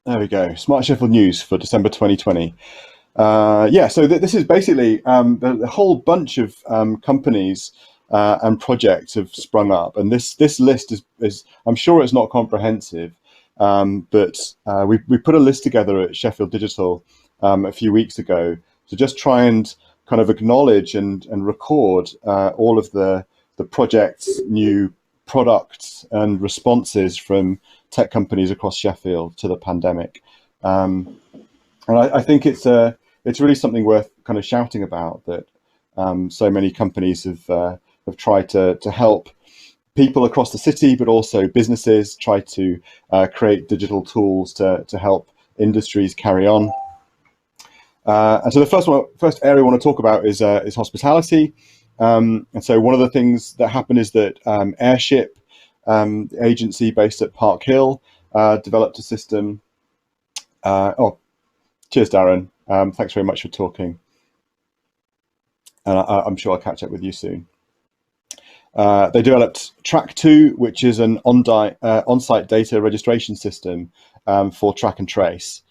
There we go. Smart Sheffield news for December 2020. Yeah, so this is basically the whole bunch of companies and projects have sprung up, and this list is I'm sure it's not comprehensive, but we put a list together at Sheffield Digital a few weeks ago to just try and kind of acknowledge and record all of the projects, new products, and responses from tech companies across Sheffield to the pandemic. And I think it's really something worth kind of shouting about, that so many companies have tried to help people across the city, but also businesses try to create digital tools to help industries carry on. And so the first area I want to talk about is hospitality. And so one of the things that happened is that Airship, the agency based at Park Hill, developed a system. Oh, cheers, Darren. Thanks very much for talking. And I'm sure I'll catch up with you soon. They developed Track2, which is an on-site data registration system for track and trace.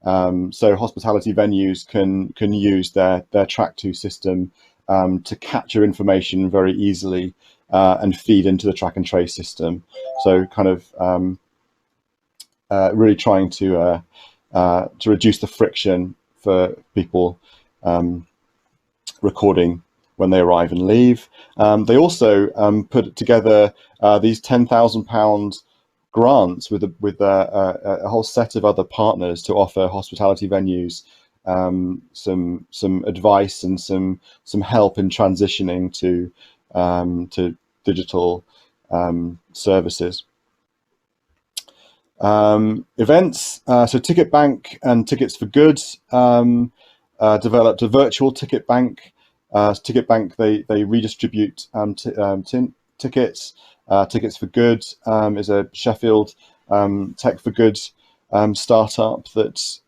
So hospitality venues can use their Track2 system to capture information very easily and feed into the track and trace system. So kind of really trying to reduce the friction for people recording when they arrive and leave. They also put together these £10,000 grants with a whole set of other partners to offer hospitality venues some advice and some help in transitioning to digital services. Events, so Ticket Bank and Tickets for Good developed a virtual ticket bank. Ticket Bank, they redistribute tickets. Tickets for Good is a Sheffield tech for good startup that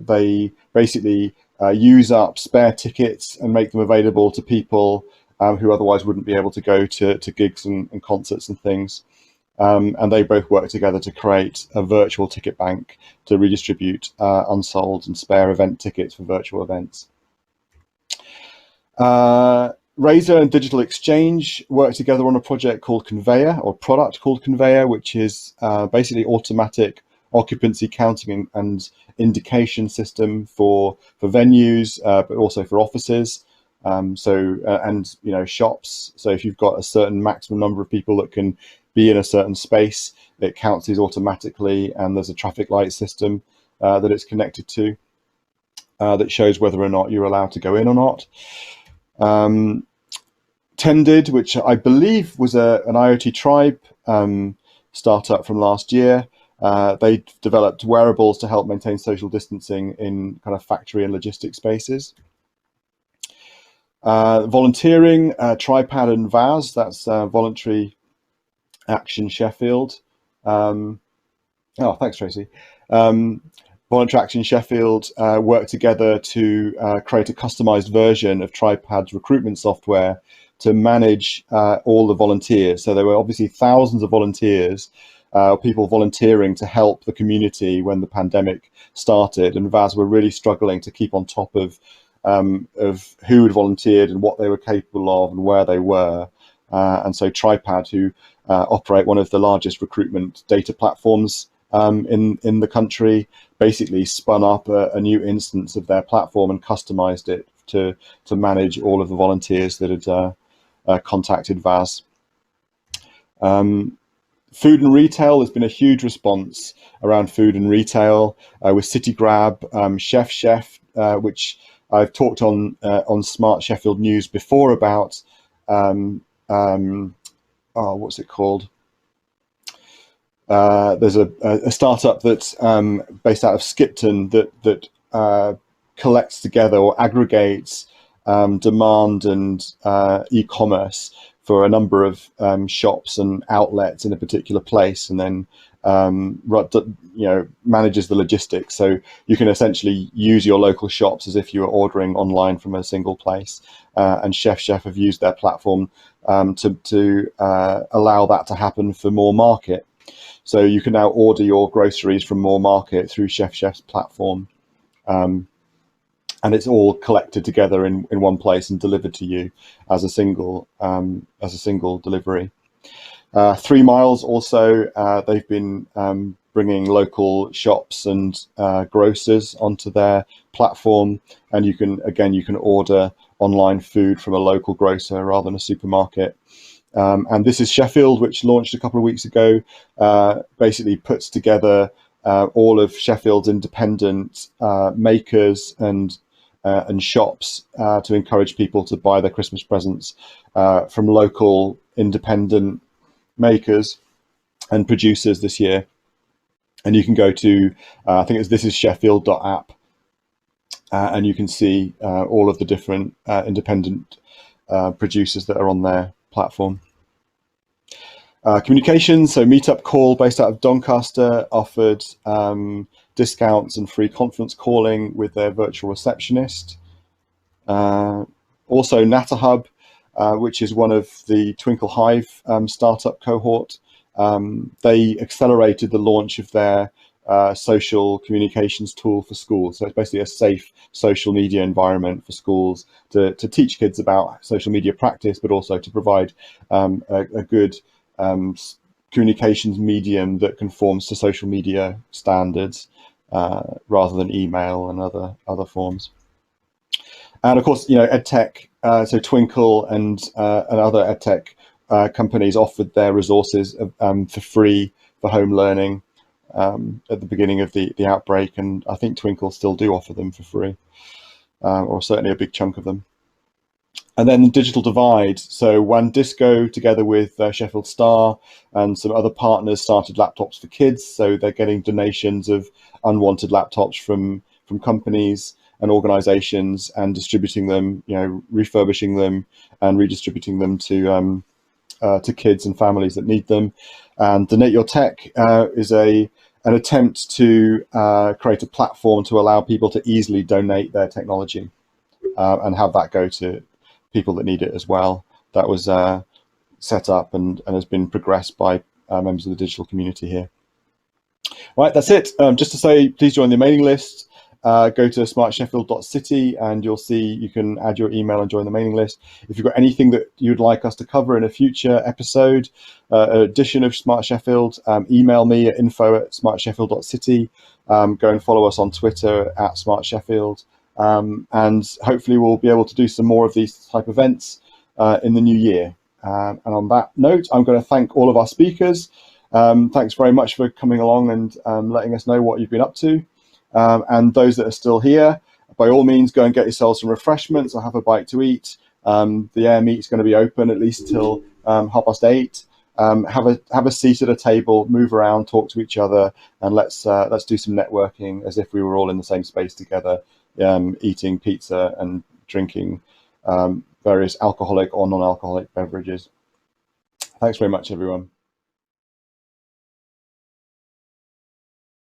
they basically use up spare tickets and make them available to people who otherwise wouldn't be able to go to gigs and concerts and things. And they both work together to create a virtual ticket bank to redistribute unsold and spare event tickets for virtual events. Razor and Digital Exchange work together on a project called Conveyor, or product called Conveyor, which is basically automatic occupancy counting and indication system for venues, but also for offices. And shops. So if you've got a certain maximum number of people that can be in a certain space, it counts these automatically, and there's a traffic light system that it's connected to that shows whether or not you're allowed to go in or not. Tended, which I believe was an IoT Tribe startup from last year. They developed wearables to help maintain social distancing in kind of factory and logistics spaces. Volunteering, Tribepad and VAS, that's Voluntary Action Sheffield. Oh, thanks, Tracy. Voluntary Action Sheffield worked together to create a customized version of Tripad's recruitment software to manage all the volunteers. So there were obviously thousands of volunteers, people volunteering to help the community when the pandemic started, and VAS were really struggling to keep on top of who had volunteered and what they were capable of and where they were. And so Tripad, who operate one of the largest recruitment data platforms in the country, basically spun up a new instance of their platform and customized it to manage all of the volunteers that had contacted VAS. Food and retail, there's been a huge response around food and retail with CityGrab, Chef, which I've talked on Smart Sheffield News before about. What's it called? There's a startup that's based out of Skipton that collects together or aggregates demand and e-commerce for a number of shops and outlets in a particular place, and then manages the logistics. So you can essentially use your local shops as if you were ordering online from a single place. And Chef have used their platform to allow that to happen for more market. So you can now order your groceries from More Market through Chef's platform. And it's all collected together in one place and delivered to you as a single delivery. 3 Miles also, they've been bringing local shops and grocers onto their platform, and you can order online food from a local grocer rather than a supermarket. And This is Sheffield, which launched a couple of weeks ago, basically puts together all of Sheffield's independent makers and shops to encourage people to buy their Christmas presents from local independent makers and producers this year. And you can go to, I think it's thisissheffield.app, and you can see all of the different independent producers that are on their platform. Communications, so MeetupCall, based out of Doncaster, offered discounts and free conference calling with their virtual receptionist. Also Natterhub, which is one of the Twinkl Hive startup cohort. They accelerated the launch of their social communications tool for schools. So it's basically a safe social media environment for schools to teach kids about social media practice, but also to provide a good communications medium that conforms to social media standards rather than email and other forms. And of course, EdTech, so Twinkl and other EdTech companies offered their resources for free for home learning at the beginning of the outbreak, and I think Twinkl still do offer them for free, or certainly a big chunk of them. And then the digital divide. So WANdIsco, together with Sheffield Star and some other partners, started laptops for kids. So they're getting donations of unwanted laptops from companies and organizations and distributing them, refurbishing them and redistributing them to kids and families that need them. And Donate Your Tech is an attempt to create a platform to allow people to easily donate their technology and have that go to people that need it as well. That was set up and has been progressed by members of the digital community here. Right, that's it. Just to say, please join the mailing list. Go to smartsheffield.city and you'll see you can add your email and join the mailing list. If you've got anything that you'd like us to cover in a future episode, edition of Smart Sheffield, email me at info@smartsheffield.city. Go and follow us on Twitter @SmartSheffield. And hopefully we'll be able to do some more of these type of events in the new year. And on that note, I'm going to thank all of our speakers. Thanks very much for coming along and letting us know what you've been up to. And those that are still here, by all means, go and get yourselves some refreshments or have a bite to eat. The Air Meet is going to be open at least till 8:30. Have a seat at a table, move around, talk to each other, and let's do some networking as if we were all in the same space together, eating pizza and drinking various alcoholic or non-alcoholic beverages. Thanks very much, everyone.